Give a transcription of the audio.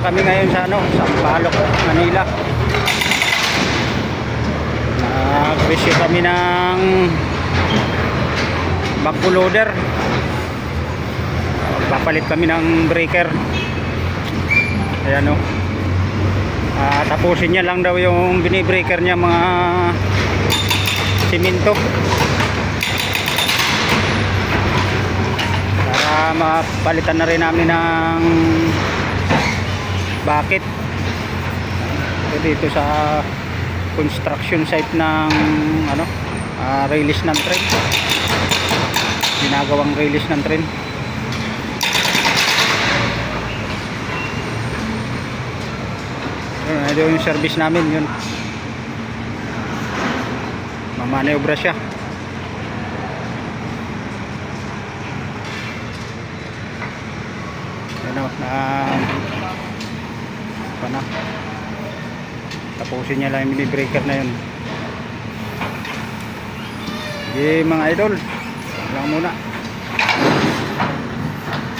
kami ngayon sa Sampaloc, Manila. Nag-receive kami ng backhoe loader. Papalit kami ng breaker. Ayan o. Tapusin niya lang daw yung binibreaker niya, mga simento, para mapalitan na rin namin ng bucket dito sa construction site ng release ng train, ginagawang release ng train. Ito yung service namin, yun, mamaniobra siya. Tapusin niya lang yung mini breaker na yun. Sige mga idol, lang muna.